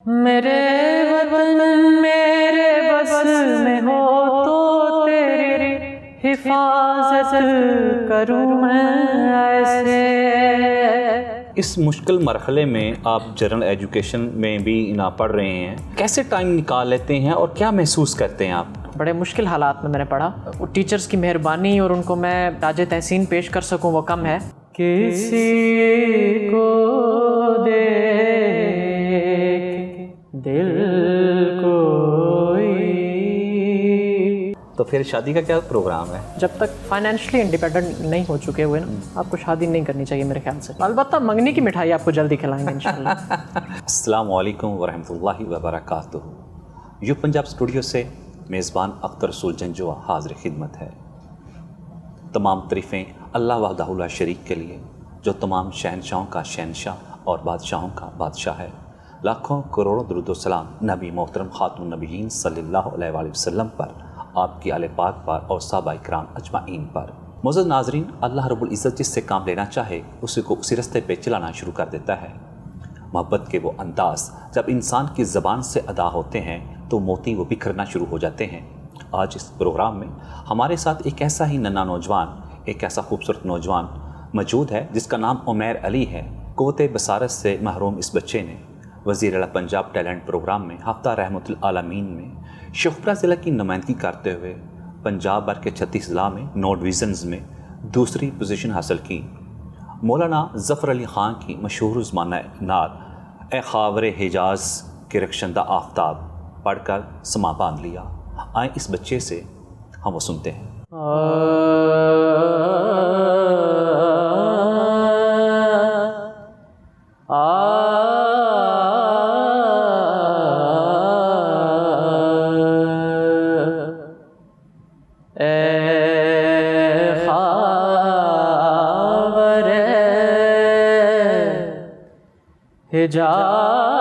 میرے وطن میرے بس میں ہو تو تیری حفاظت کروں میں ایسے۔ اس مشکل مرحلے میں آپ جنرل ایجوکیشن میں بھی پڑھ رہے ہیں، کیسے ٹائم نکال لیتے ہیں اور کیا محسوس کرتے ہیں آپ؟ بڑے مشکل حالات میں نے پڑھا، ٹیچرز کی مہربانی اور ان کو میں تاج تحسین پیش کر سکوں وہ کم ہے۔ کسی کو دیکھ دل کوئی۔ تو پھر شادی کا کیا پروگرام ہے؟ جب تک فائنینشلی انڈیپینڈنٹ نہیں ہو چکے ہوئے نا، آپ کو شادی نہیں کرنی چاہیے میرے خیال سے۔ البتہ منگنی کی مٹھائی آپ کو جلدی کھلائیں گے انشاءاللہ۔ السلام علیکم ورحمۃ اللہ وبرکاتہ۔ یو پنجاب اسٹوڈیو سے میزبان اختر رسول جنجو حاضر خدمت ہے۔ تمام تعریفیں اللہ وحدہ لا شریک کے لیے، جو تمام شہنشاہوں کا شہنشاہ اور بادشاہوں کا بادشاہ ہے۔ لاکھوں کروڑوں درود و سلام نبی محترم خاتم النبیین صلی اللہ علیہ وآلہ وسلم پر، آپ کی آل پاک پر اور صحابہ کرام اجمعین پر۔ معزز ناظرین، اللہ رب العزت جس سے کام لینا چاہے اسی کو اسی رستے پہ چلانا شروع کر دیتا ہے۔ محبت کے وہ انداز جب انسان کی زبان سے ادا ہوتے ہیں تو موتی وہ بکھرنا شروع ہو جاتے ہیں۔ آج اس پروگرام میں ہمارے ساتھ ایک ایسا ہی ننھا نوجوان، ایک ایسا خوبصورت نوجوان موجود ہے جس کا نام عمیر علی ہے۔ قوت بصارت سے محروم اس بچے نے وزیر اعلیٰ پنجاب ٹیلنٹ پروگرام میں ہفتہ رحمت العالمین میں شیخوپورہ ضلع کی نمائندگی کرتے ہوئے پنجاب بھر کے 36 ضلع میں 9 ڈویژنز میں دوسری پوزیشن حاصل کی۔ مولانا ظفر علی خان کی مشہور زمانہ نعت اے خاور حجاز کے رخشندہ آفتاب پڑھ کر سما باندھ لیا۔ آئیں اس بچے سے ہم وہ سنتے ہیں۔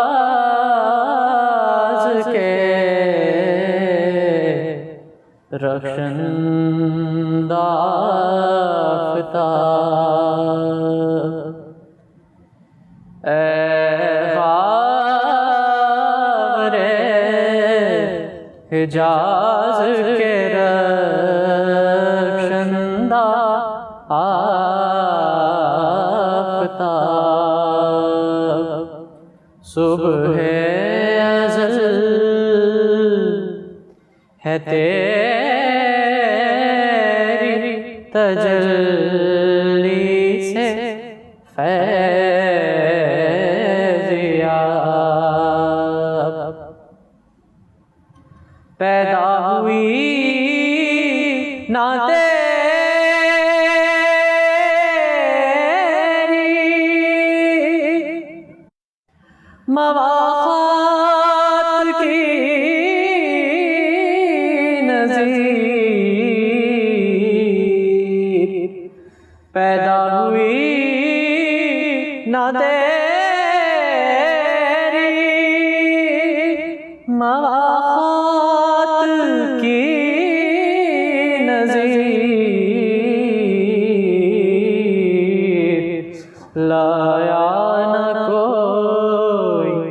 حجاز کے رخشندہ آفتاب، اے خاور حجاز کے رخشندہ آفتاب، صبح ازل ہے تیری تجلی سے فیضیاب، پیدا ہوئی نہ مواخات کی نظیر، پیدا ہوئی نہ تیری مواخات کی نظیر، لایا نہ کوئی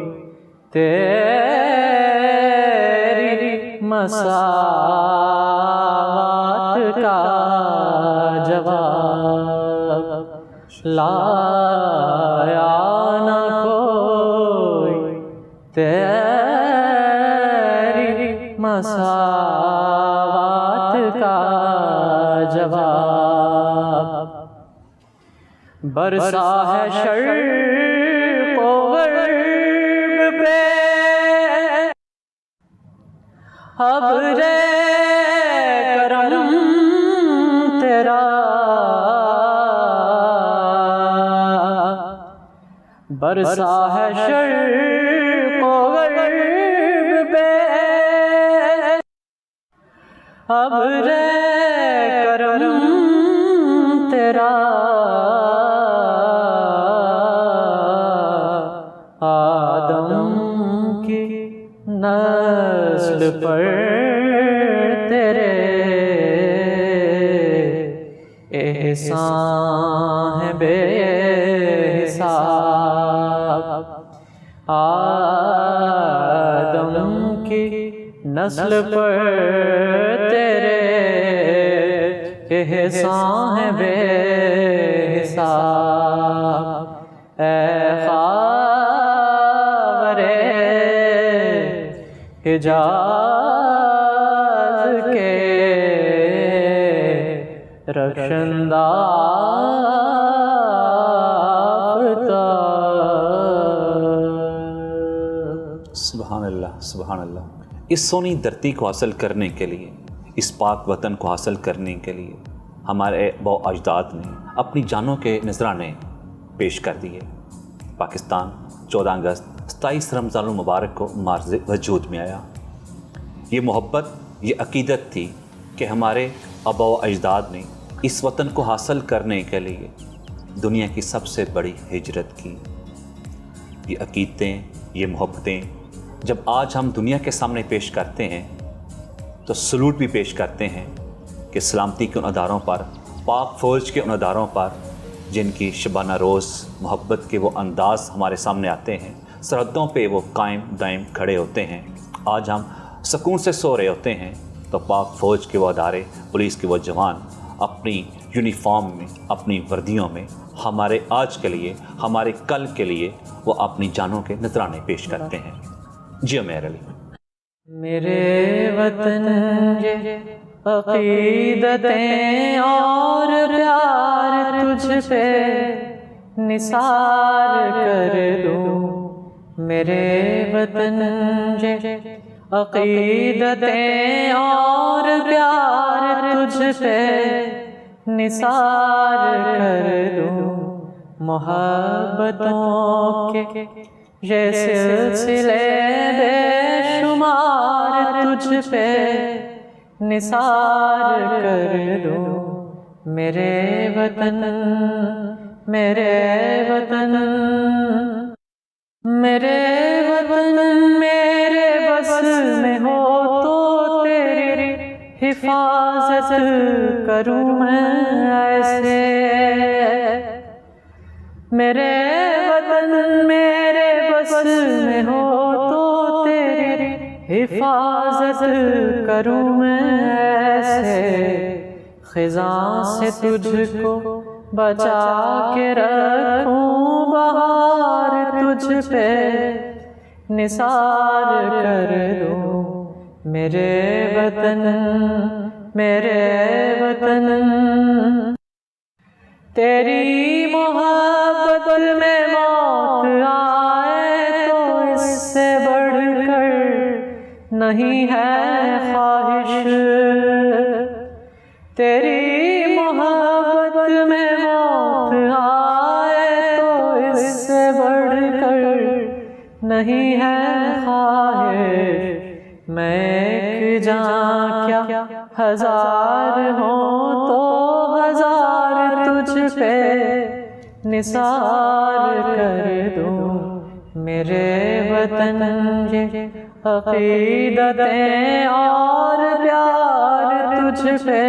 تیری مساوات کا جواب، لایا نہ کوئی تیری مساوات کا جواب، برسا ہے شرق و غرب پہ ابر کرم تیرا، برسا ہے شرق و غرب پہ ابر کرم تیرا، آدم کی نسل پر تیرے احسان ہے بے حساب، نسل پر تیرے احسان ہے بے حساب، اے خاور حجاز کے رخشندہ سبحان اللہ سبحان اللہ۔ اس سونی دھرتی کو حاصل کرنے کے لیے، اس پاک وطن کو حاصل کرنے کے لیے ہمارے باؤ اجداد نے اپنی جانوں کے نذرانے پیش کر دیے۔ پاکستان 14 اگست 27 رمضان المبارک کو مارز وجود میں آیا۔ یہ محبت، یہ عقیدت تھی کہ ہمارے آباء و اجداد نے اس وطن کو حاصل کرنے کے لیے دنیا کی سب سے بڑی ہجرت کی۔ یہ عقیدتیں، یہ محبتیں جب آج ہم دنیا کے سامنے پیش کرتے ہیں تو سلوٹ بھی پیش کرتے ہیں کہ سلامتی کے ان اداروں پر، پاک فوج کے ان اداروں پر جن کی شبانہ روز محبت کے وہ انداز ہمارے سامنے آتے ہیں، سرحدوں پہ وہ قائم دائم کھڑے ہوتے ہیں۔ آج ہم سکون سے سو رہے ہوتے ہیں تو پاک فوج کے وہ ادارے، پولیس کے وہ جوان اپنی یونیفارم میں، اپنی وردیوں میں ہمارے آج کے لیے، ہمارے کل کے لیے وہ اپنی جانوں کے نذرانے پیش کرتے ہیں۔ جی عمیر علی۔ میرے وطن یہ عقیدتیں اور پیار تجھ پہ نثار کر دوں، میرے وطن یہ عقیدتیں اور پیار تجھ پہ نثار کر دوں، محبتوں کے یہ سلسلے بے شمار تجھ پہ نثار کر دوں، میرے وطن میرے وطن میرے وطن میرے بس میں ہو تو تیری حفاظت کروں میں ایسے، میرے وطن میرے بس میں ہو تو تیری حفاظت کروں میں ایسے، خزاں سے تجھ کو بچا کے رکھوں، بہار تجھ پہ نثار کر دوں، میرے وطن میرے وطن، تیری محبت میں موت آئے تو اس سے بڑھ کر نہیں ہے خواہش، تیری محبت میں موت آئے تو اس سے بڑھ کر نہیں ہے خواہش، میں ایک جان کیا ہزار ہوں تو ہزار تجھ پہ نثار کر دوں، میرے وطن یہ عقیدتیں اور پیار تجھ پہ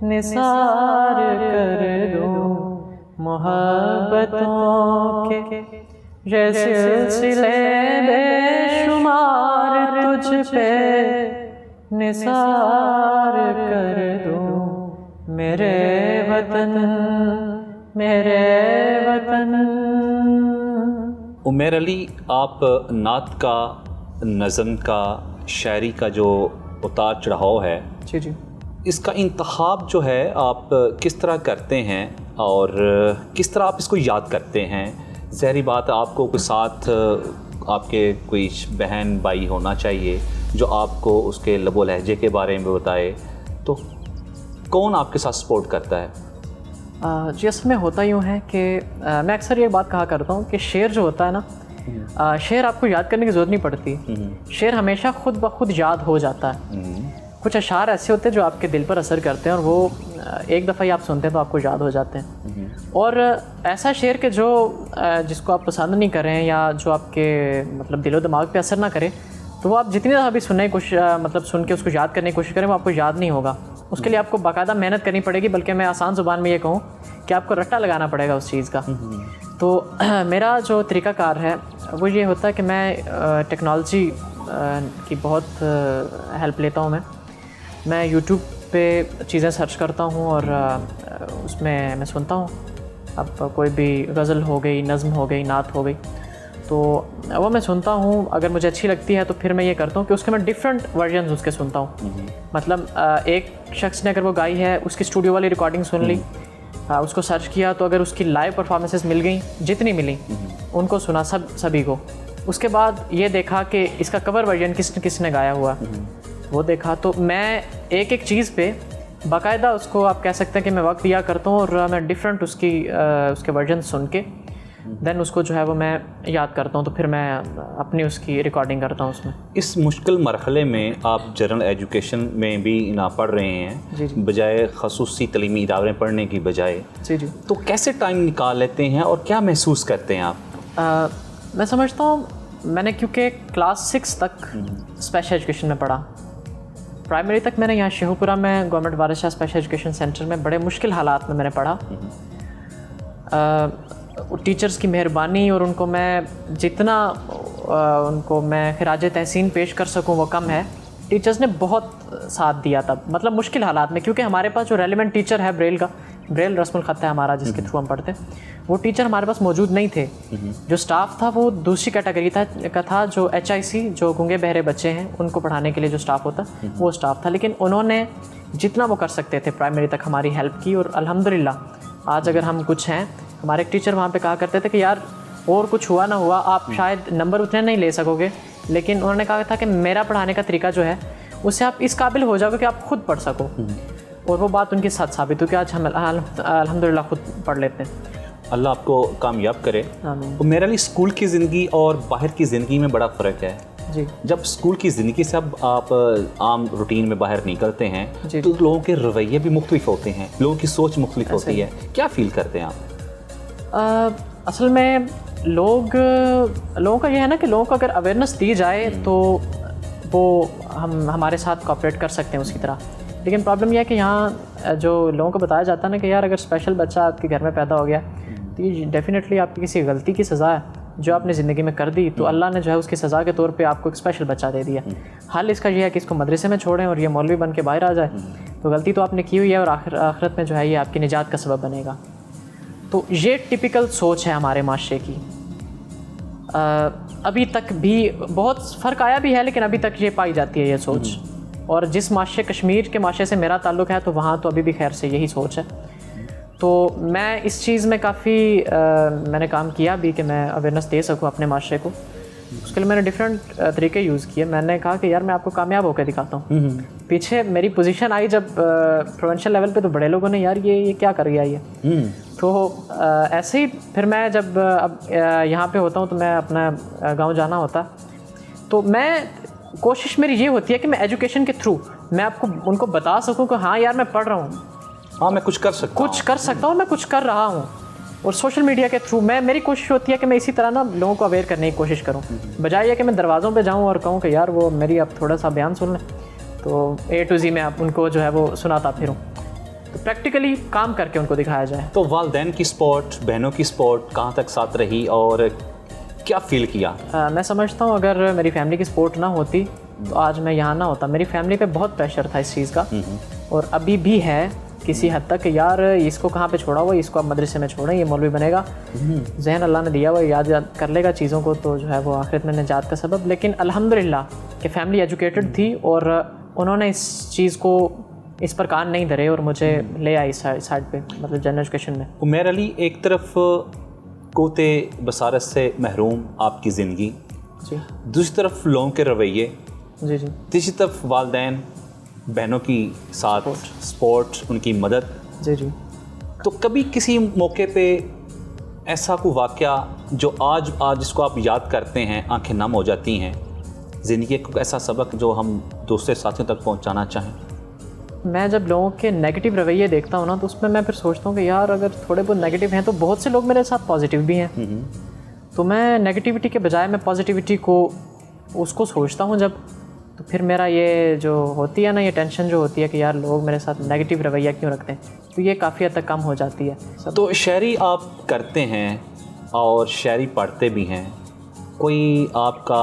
نثار کر دوں، محبتوں کے یہ سلسلے بے شمار تجھ پہ نثار کر دوں، میرے وطن میرے وطن۔ عمیر علی، آپ نعت کا، نظم کا، شاعری کا جو اتار چڑھاؤ ہے، جی جی، اس کا انتخاب جو ہے آپ کس طرح کرتے ہیں اور کس طرح آپ اس کو یاد کرتے ہیں؟ ظاہری بات آپ کو کوئی ساتھ آپ کے کوئی بہن بھائی ہونا چاہیے جو آپ کو اس کے لب و لہجے کے بارے میں بتائے، تو کون آپ کے ساتھ سپورٹ کرتا ہے؟ جی اس میں ہوتا یوں ہے کہ میں اکثر یہ بات کہا کرتا ہوں کہ شعر جو ہوتا ہے نا، شعر آپ کو یاد کرنے کی ضرورت نہیں پڑتی، شعر ہمیشہ خود بخود یاد ہو جاتا ہے۔ کچھ اشعار ایسے ہوتے ہیں جو آپ کے دل پر اثر کرتے ہیں اور وہ ایک دفعہ ہی آپ سنتے ہیں تو آپ کو یاد ہو جاتے ہیں، اور ایسا شعر کہ جو جس کو آپ پسند نہیں کریں یا جو آپ کے مطلب دل و دماغ پہ اثر نہ کرے، تو وہ آپ جتنی دفعہ بھی سننے کی کوشش مطلب سن کے اس کو یاد کرنے کی کوشش کریں وہ آپ کو یاد نہیں ہوگا۔ اس کے لیے آپ کو باقاعدہ محنت کرنی پڑے گی، بلکہ میں آسان زبان میں یہ کہوں کہ آپ کو رٹا لگانا پڑے گا اس چیز کا۔ تو میرا جو طریقہ کار ہے وہ یہ ہوتا ہے کہ میں ٹیکنالوجی کی بہت ہیلپ لیتا ہوں. میں یوٹیوب پہ چیزیں سرچ کرتا ہوں اور اس میں سنتا ہوں. اب کوئی بھی غزل ہو گئی, نظم ہو گئی, نعت ہو گئی, تو وہ میں سنتا ہوں. اگر مجھے اچھی لگتی ہے تو پھر میں یہ کرتا ہوں کہ اس کے میں ڈفرینٹ ورژنز اس کے سنتا ہوں. مطلب ایک شخص نے اگر وہ گائی ہے, اس کی اسٹوڈیو والی ریکارڈنگ سن لی, اس کو سرچ کیا, تو اگر اس کی لائیو پرفارمنسز مل گئیں, جتنی ملیں ان کو سنا سبھی کو. اس کے بعد یہ دیکھا کہ اس کا کور ورژن کس نے گایا ہوا, وہ دیکھا. تو میں ایک چیز پہ باقاعدہ اس کو آپ کہہ سکتے ہیں کہ میں وقت دیا کرتا ہوں, اور میں ڈفرینٹ اس کے ورژن سن کے دین اس کو جو ہے وہ میں یاد کرتا ہوں. تو پھر میں اپنی اس کی ریکارڈنگ کرتا ہوں اس میں. اس مشکل مرحلے میں آپ جنرل ایجوکیشن میں بھی نہ پڑھ رہے ہیں, جی جی, بجائے خصوصی تعلیمی ادارے پڑھنے کی بجائے, جی جی, تو کیسے ٹائم نکال لیتے ہیں اور کیا محسوس کرتے ہیں آپ؟ میں سمجھتا ہوں میں نے کیونکہ کلاس 6 تک اسپیشل ایجوکیشن میں پڑھا. پرائمری تک میں نے یہاں شیخو پورہ میں گورنمنٹ وارث شاہ اسپیشل ایجوکیشن سینٹر میں بڑے مشکل حالات میں نے پڑھا. ٹیچرز کی مہربانی اور ان کو میں جتنا ان کو میں خراج تحسین پیش کر سکوں وہ کم ہے. ٹیچرز نے بہت ساتھ دیا تب, مطلب مشکل حالات میں, کیونکہ ہمارے پاس جو ریلیونٹ ٹیچر ہے بریل رسم الخط ہے ہمارا جس کے تھرو ہم پڑھتے, وہ ٹیچر ہمارے پاس موجود نہیں تھے. جو سٹاف تھا وہ دوسری کیٹیگری کا تھا, جو HIC جو گونگے بہرے بچے ہیں ان کو پڑھانے کے لیے جو سٹاف ہوتا وہ سٹاف تھا. لیکن انہوں نے جتنا وہ کر سکتے تھے پرائمری تک ہماری ہیلپ کی, اور الحمدللہ آج اگر ہم کچھ ہیں. ہمارے ایک ٹیچر وہاں پہ کہا کرتے تھے کہ یار اور کچھ ہوا نہ ہوا آپ شاید نمبر اتنے نہیں لے سکو گے, لیکن انہوں نے کہا تھا کہ میرا پڑھانے کا طریقہ جو ہے اس سے آپ اس قابل ہو جاؤ گے کہ آپ خود پڑھ سکو. اور وہ بات ان کے ساتھ ثابت ہو کہ آج ہم الحمدللہ خود پڑھ لیتے ہیں. اللہ آپ کو کامیاب کرے. آمین. میرے لیے اسکول کی زندگی اور باہر کی زندگی میں بڑا فرق ہے. جی, جب اسکول کی زندگی سے اب آپ عام روٹین میں باہر نکلتے ہیں جی, تو لوگوں کے رویے بھی مختلف ہوتے ہیں, لوگوں کی سوچ مختلف ہوتی ہے. کیا فیل کرتے ہیں آپ؟ اصل میں لوگوں کا یہ ہے نا کہ لوگوں کو اگر اویئرنیس دی جائے تو وہ ہمارے ساتھ کوآپریٹ کر سکتے ہیں اسی طرح. لیکن پرابلم یہ ہے کہ یہاں جو لوگوں کو بتایا جاتا ہے نا کہ یار اگر اسپیشل بچہ آپ کے گھر میں پیدا ہو گیا تو یہ ڈیفینیٹلی آپ کی کسی غلطی کی سزا ہے جو آپ نے زندگی میں کر دی, تو اللہ نے جو ہے اس کی سزا کے طور پہ آپ کو ایک اسپیشل بچہ دے دیا. حل اس کا یہ ہے کہ اس کو مدرسے میں چھوڑیں اور یہ مولوی بن کے باہر آ جائے. تو غلطی تو آپ نے کی ہوئی ہے اور آخرت میں جو ہے یہ آپ کی نجات کا سبب بنے گا. تو یہ ٹپیکل سوچ ہے ہمارے معاشرے کی. ابھی تک بھی بہت فرق آیا بھی ہے, لیکن ابھی تک یہ پائی جاتی ہے یہ سوچ. اور جس معاشرے کشمیر کے معاشرے سے میرا تعلق ہے تو وہاں تو ابھی بھی خیر سے یہی سوچ ہے. تو میں اس چیز میں کافی میں نے کام کیا بھی کہ میں اویئرنیس دے سکوں اپنے معاشرے کو. اس کے لیے میں نے ڈفرینٹ طریقے یوز کیے. میں نے کہا کہ یار میں آپ کو کامیاب ہو کے دکھاتا ہوں. پیچھے میری پوزیشن آئی جب پروونشل لیول پہ تو بڑے لوگوں نے یار یہ کیا کر گیا یہ. تو ایسے ہی پھر میں جب اب یہاں پہ ہوتا ہوں تو میں اپنا گاؤں جانا ہوتا, تو میں کوشش میری یہ ہوتی ہے کہ میں ایجوکیشن کے تھرو میں آپ کو ان کو بتا سکوں کہ ہاں یار میں پڑھ رہا ہوں, ہاں میں کچھ کر سکتا ہوں, میں کچھ کر رہا ہوں. اور سوشل میڈیا کے تھرو میری کوشش ہوتی ہے کہ میں اسی طرح نا لوگوں کو اویئر کرنے کی کوشش کروں, بجائے یہ کہ میں دروازوں پہ جاؤں اور کہوں کہ یار وہ میری اب تھوڑا سا بیان سن لیں, تو A to Z میں آپ ان کو جو ہے وہ سناتا پھروں. تو پریکٹیکلی کام کر کے ان کو دکھایا جائے. تو والدین کی سپورٹ, بہنوں کی سپورٹ کہاں تک ساتھ رہی اور کیا فیل کیا؟ میں سمجھتا ہوں اگر میری فیملی کی سپورٹ نہ ہوتی تو آج میں یہاں نہ ہوتا. میری فیملی پہ بہت پریشر تھا اس چیز کا, اور ابھی بھی ہے کسی حد تک کہ یار اس کو کہاں پہ چھوڑا ہوا, اس کو اب مدرسے میں چھوڑیں, یہ مولوی بنے گا. ذہن اللہ نے دیا ہوا, یاد کر لے گا چیزوں کو, تو جو ہے وہ آخرت میں نجات کا سبب. لیکن الحمدللہ کہ فیملی ایجوکیٹڈ تھی اور انہوں نے اس چیز کو اس پر کان نہیں دھرے اور مجھے لے آئی سائڈ پہ, مطلب جنرل ایجوکیشن میں. عمیر علی, ایک طرف قوت بصارت سے محروم آپ کی زندگی, جی, دوسری طرف لوگوں کے رویے, جی جی, تیسری طرف والدین بہنوں کی ساتھ سپورٹ, ان کی مدد. جی جی. تو کبھی کسی موقع پہ ایسا کوئی واقعہ جو آج اس کو آپ یاد کرتے ہیں آنکھیں نم ہو جاتی ہیں, زندگی کا ایسا سبق جو ہم دوسرے ساتھیوں تک پہنچانا چاہیں؟ میں جب لوگوں کے نیگیٹو رویے دیکھتا ہوں نا تو اس میں پھر سوچتا ہوں کہ یار اگر تھوڑے بہت نیگیٹو ہیں تو بہت سے لوگ میرے ساتھ پازیٹیو بھی ہیں. تو میں نیگیٹیوٹی کے بجائے میں پازیٹیوٹی کو اس کو سوچتا ہوں جب, تو پھر میرا یہ جو ہوتی ہے نا, یہ ٹینشن جو ہوتی ہے کہ یار لوگ میرے ساتھ نیگیٹو رویہ کیوں رکھتے ہیں, تو یہ کافی حد تک کم ہو جاتی ہے. تو شاعری آپ کرتے ہیں اور شاعری پڑھتے بھی ہیں, کوئی آپ کا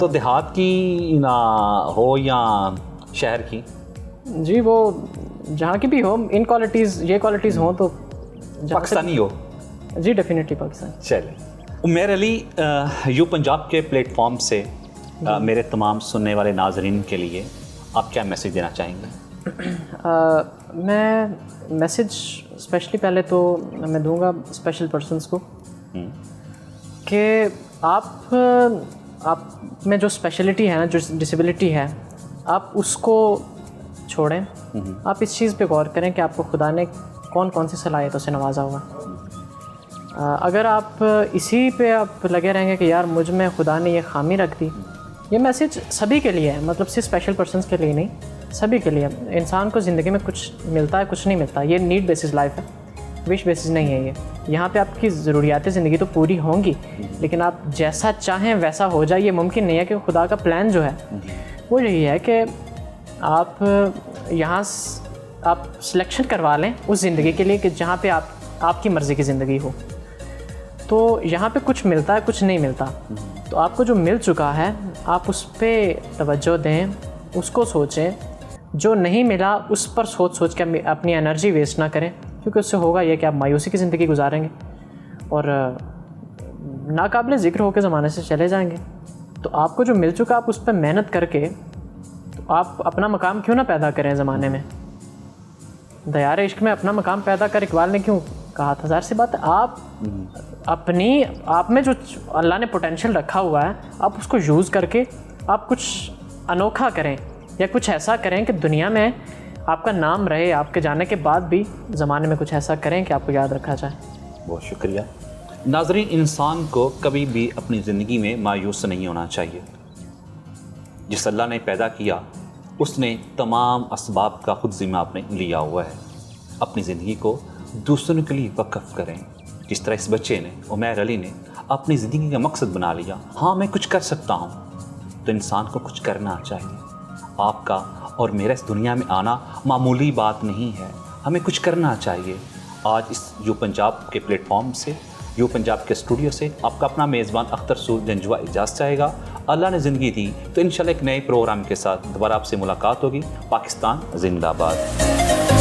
تو دیہات کی نہ ہو یا شہر کی؟ جی وہ جہاں کی بھی ہو، ان کوالٹیز یہ کوالٹیز ہوں تو پاکستانی ہو؟ جی ڈیفینیٹلی پاکستان. چلیں، عمیر علی یو پنجاب کے پلیٹ فارم سے میرے تمام سننے والے ناظرین کے لیے آپ کیا میسیج دینا چاہیں گے؟ میں میسیج اسپیشلی پہلے تو میں دوں گا اسپیشل پرسنس کو کہ آپ میں جو اسپیشلٹی ہے نا، جو ڈسیبلٹی ہے، آپ اس کو چھوڑیں. آپ اس چیز پہ غور کریں کہ آپ کو خدا نے کون کون سی صلاحیتوں سے نوازا ہوگا. اگر آپ اسی پہ آپ لگے رہیں گے کہ یار مجھ میں خدا نے یہ خامی رکھ دی، یہ میسیج سبھی کے لیے ہے، مطلب صرف اسپیشل پرسنس کے لیے نہیں، سبھی کے لیے. انسان کو زندگی میں کچھ ملتا ہے، کچھ نہیں ملتا. یہ نیڈ بیسز لائف ہے، وش بیسز نہیں ہے. یہاں پہ آپ کی ضروریات زندگی تو پوری ہوں گی، لیکن آپ جیسا چاہیں ویسا ہو جائے یہ ممکن نہیں ہے. کہ خدا کا پلان جو ہے وہ یہی ہے کہ آپ یہاں آپ سلیکشن کروا لیں اس زندگی کے لیے کہ جہاں پہ آپ کی مرضی کی زندگی ہو. تو یہاں پہ کچھ ملتا ہے، کچھ نہیں ملتا. تو آپ کو جو مل چکا ہے آپ اس پہ توجہ دیں، اس کو سوچیں. جو نہیں ملا اس پر سوچ کے اپنی انرجی ویسٹ نہ کریں، کیونکہ اس سے ہوگا یہ کہ آپ مایوسی کی زندگی گزاریں گے اور ناقابل ذکر ہو کے زمانے سے چلے جائیں گے. تو آپ کو جو مل چکا آپ اس پہ محنت کر کے تو آپ اپنا مقام کیوں نہ پیدا کریں زمانے میں. دیار عشق میں اپنا مقام پیدا کر، اقبال نے کیوں کہا تھا. ظاہر سی بات ہے آپ میں جو اللہ نے پوٹینشیل رکھا ہوا ہے آپ اس کو یوز کر کے آپ کچھ انوکھا کریں یا کچھ ایسا کریں کہ دنیا میں آپ کا نام رہے. آپ کے جانے کے بعد بھی زمانے میں کچھ ایسا کریں کہ آپ کو یاد رکھا جائے. بہت شکریہ. ناظرین، انسان کو کبھی بھی اپنی زندگی میں مایوس نہیں ہونا چاہیے. جس اللہ نے پیدا کیا اس نے تمام اسباب کا خود ذمہ اپنے لیا ہوا ہے. اپنی زندگی کو دوسروں کے لیے وقف کریں. جس طرح اس بچے نے، عمیر علی نے، اپنی زندگی کا مقصد بنا لیا، ہاں میں کچھ کر سکتا ہوں، تو انسان کو کچھ کرنا چاہیے. آپ کا اور میرا اس دنیا میں آنا معمولی بات نہیں ہے، ہمیں کچھ کرنا چاہیے. آج اس یو پنجاب کے پلیٹ فارم سے، یو پنجاب کے اسٹوڈیو سے آپ کا اپنا میزبان اختر سول جنجوا اجازت چاہے گا. اللہ نے زندگی دی تو انشاءاللہ ایک نئے پروگرام کے ساتھ دوبارہ آپ سے ملاقات ہوگی. پاکستان زندہ باد.